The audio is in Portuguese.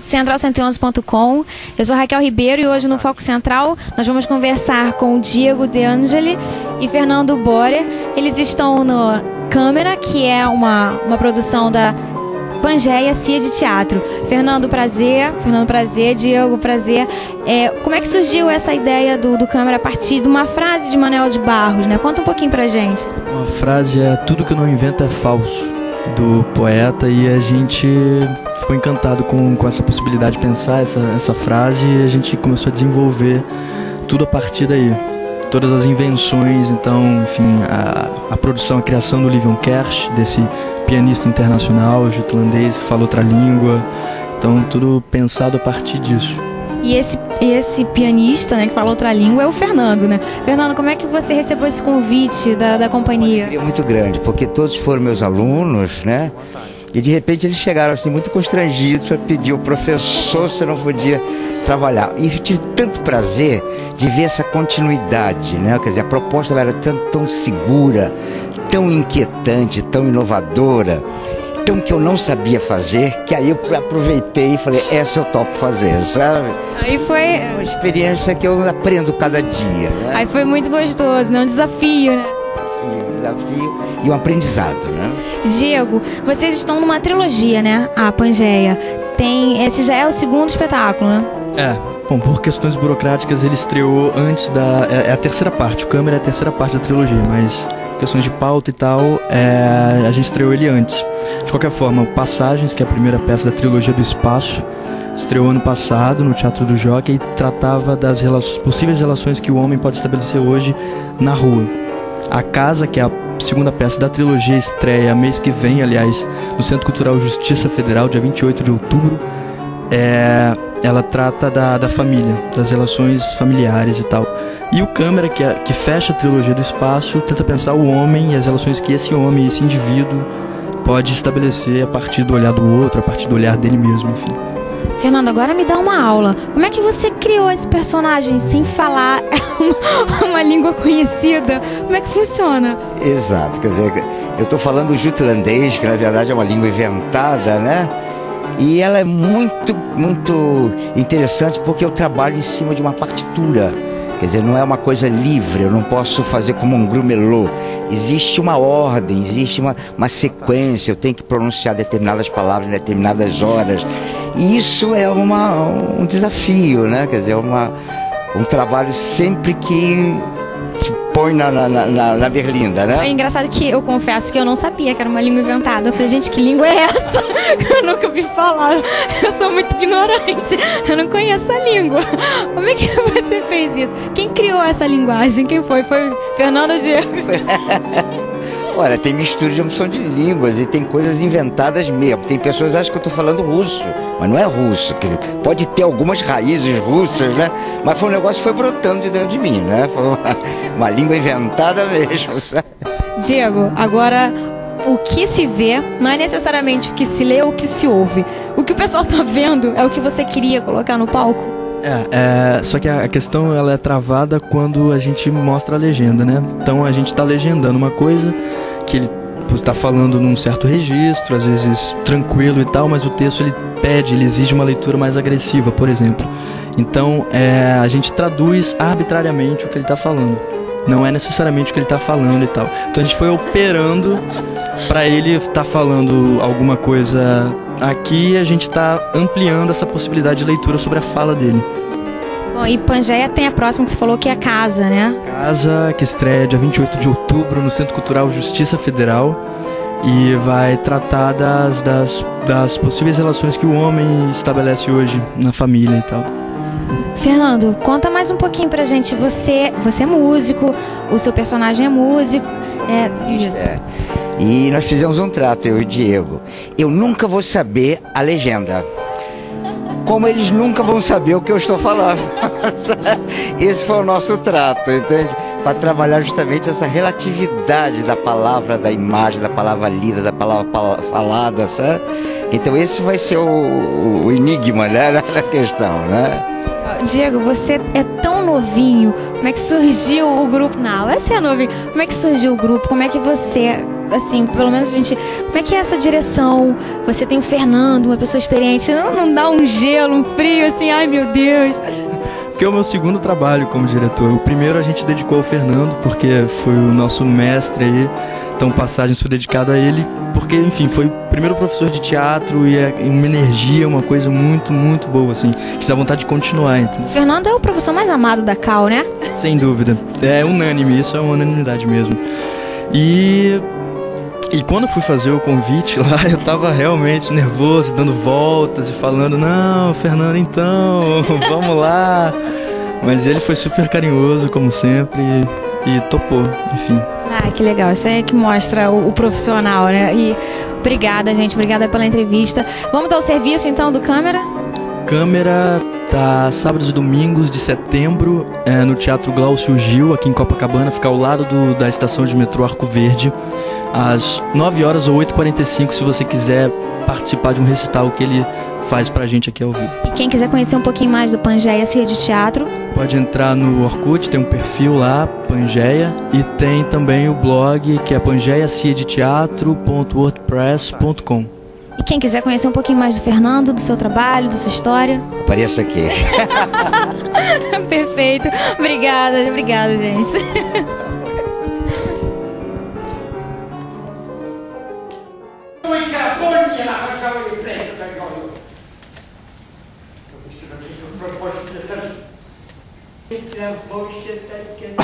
Central111.com. Eu sou Raquel Ribeiro e hoje no Foco Central nós vamos conversar com o Diego De Angeli e Fernando Borer. Eles estão no Câmara, que é uma produção da Pangeia CIA de Teatro. Fernando, prazer. Diego, prazer. Como é que surgiu essa ideia do Câmara a partir de uma frase de Manuel de Barros, né? Conta um pouquinho pra gente. Uma frase é: tudo que eu não invento é falso, do poeta, e a gente ficou encantado com essa possibilidade de pensar essa frase, e a gente começou a desenvolver tudo a partir daí. Todas as invenções, então, enfim, a produção, a criação do Livion Kersh, desse pianista internacional jutlandês que fala outra língua, então tudo pensado a partir disso. E esse pianista, né, que fala outra língua é o Fernando, né? Fernando, como é que você recebeu esse convite da companhia? É muito grande, porque todos foram meus alunos, né? E de repente eles chegaram assim muito constrangidos para pedir ao professor se não podia trabalhar. E eu tive tanto prazer de ver essa continuidade, né? Quer dizer, a proposta era tão segura, tão inquietante, tão inovadora, tão que eu não sabia fazer, que aí eu aproveitei e falei, essa eu topo fazer, sabe? Aí foi uma experiência que eu aprendo cada dia, né? Aí foi muito gostoso, né? Um desafio, né? Sim, um desafio e um aprendizado, né? Diego, vocês estão numa trilogia, né? A Pangeia. Esse já é o segundo espetáculo, né? Bom, por questões burocráticas ele estreou antes é a terceira parte, o Câmara é a terceira parte da trilogia, mas questões de pauta e tal, a gente estreou ele antes. De qualquer forma, Passagens, que é a primeira peça da trilogia do Espaço, estreou ano passado no Teatro do Jockey e tratava das possíveis relações que o homem pode estabelecer hoje na rua. A Casa, que é a segunda peça da trilogia, estreia mês que vem, aliás, no Centro Cultural Justiça Federal, dia 28 de outubro. Ela trata da família, das relações familiares e tal. E o Câmara, que fecha a trilogia do Espaço, tenta pensar o homem e as relações que esse homem, esse indivíduo, pode estabelecer a partir do olhar do outro, a partir do olhar dele mesmo, enfim. Fernando, agora me dá uma aula. Como é que você criou esse personagem sem falar uma língua conhecida? Como é que funciona? Exato, quer dizer, eu estou falando o jutlandês, que na verdade é uma língua inventada, né? E ela é muito interessante porque eu trabalho em cima de uma partitura. Quer dizer, não é uma coisa livre, eu não posso fazer como um grumelô. Existe uma ordem, existe uma sequência, eu tenho que pronunciar determinadas palavras em determinadas horas. E isso é um desafio, né? Quer dizer, um trabalho sempre que te põe na berlinda, né? É engraçado que eu confesso que eu não sabia que era uma língua inventada. Eu falei, gente, que língua é essa? Eu nunca ouvi falar. Eu sou muito ignorante. Eu não conheço a língua. Como é que você fez isso? Quem criou essa linguagem? Quem foi? Foi Fernando ou Diego? Olha, tem mistura de opção de línguas e tem coisas inventadas mesmo. Tem pessoas que acham que eu estou falando russo, mas não é russo. Quer dizer, pode ter algumas raízes russas, né? Mas foi um negócio que foi brotando de dentro de mim, né? Foi uma língua inventada mesmo, sabe? Diego, agora o que se vê não é necessariamente o que se lê ou o que se ouve. O que o pessoal tá vendo é o que você queria colocar no palco? Só que a questão ela é travada quando a gente mostra a legenda, né? Então a gente está legendando uma coisa que ele está falando num certo registro, às vezes tranquilo e tal, mas o texto ele exige uma leitura mais agressiva, por exemplo. Então a gente traduz arbitrariamente o que ele está falando. Não é necessariamente o que ele está falando e tal. Então a gente foi operando para ele estar falando alguma coisa aqui, a gente está ampliando essa possibilidade de leitura sobre a fala dele. Bom, e Pangeia tem a próxima que você falou, que é a Casa, né? Casa, que estreia dia 28 de outubro no Centro Cultural Justiça Federal e vai tratar das possíveis relações que o homem estabelece hoje na família e tal. Fernando, conta mais um pouquinho pra gente. Você é músico, o seu personagem é músico. Isso. E nós fizemos um trato, eu e o Diego. Eu nunca vou saber a legenda, como eles nunca vão saber o que eu estou falando. Esse foi o nosso trato, entende? Para trabalhar justamente essa relatividade da palavra, da imagem, da palavra lida, da palavra falada, sabe? Então esse vai ser o enigma, né, da questão, né? Diego, você é tão novinho. Como é que surgiu o grupo? Não, você é novinho. Como é que surgiu o grupo? Como é que você assim, pelo menos a gente... Como é que é essa direção? Você tem o Fernando, uma pessoa experiente, não dá um gelo, um frio, assim, ai meu Deus. Porque é o meu segundo trabalho como diretor. O primeiro a gente dedicou ao Fernando, porque foi o nosso mestre aí. Então, Passagens foi dedicado a ele, porque, enfim, foi o primeiro professor de teatro e é uma energia, uma coisa muito, muito boa, assim. Que dá vontade de continuar. Então. O Fernando é o professor mais amado da Cal, né? Sem dúvida. É unânime, isso é uma unanimidade mesmo. E quando eu fui fazer o convite lá, eu tava realmente nervoso, dando voltas e falando, não, Fernando, então, vamos lá. Mas ele foi super carinhoso, como sempre, e topou, enfim. Ah, que legal, isso aí é que mostra o profissional, né? E obrigada, gente, obrigada pela entrevista. Vamos dar o serviço, então, do Câmera? Câmera tá sábados e domingos de setembro no Teatro Glaucio Gil, aqui em Copacabana, fica ao lado da estação de metrô Arco Verde, às 9 horas ou 8h45, se você quiser participar de um recital que ele faz pra gente aqui ao vivo. E quem quiser conhecer um pouquinho mais do Pangeia Cia de Teatro, pode entrar no Orkut, tem um perfil lá, Pangeia, e tem também o blog que é pangeiaciadeteatro.wordpress.com. E quem quiser conhecer um pouquinho mais do Fernando, do seu trabalho, da sua história, Apareça aqui. perfeito. Obrigada, gente. It's a motion that can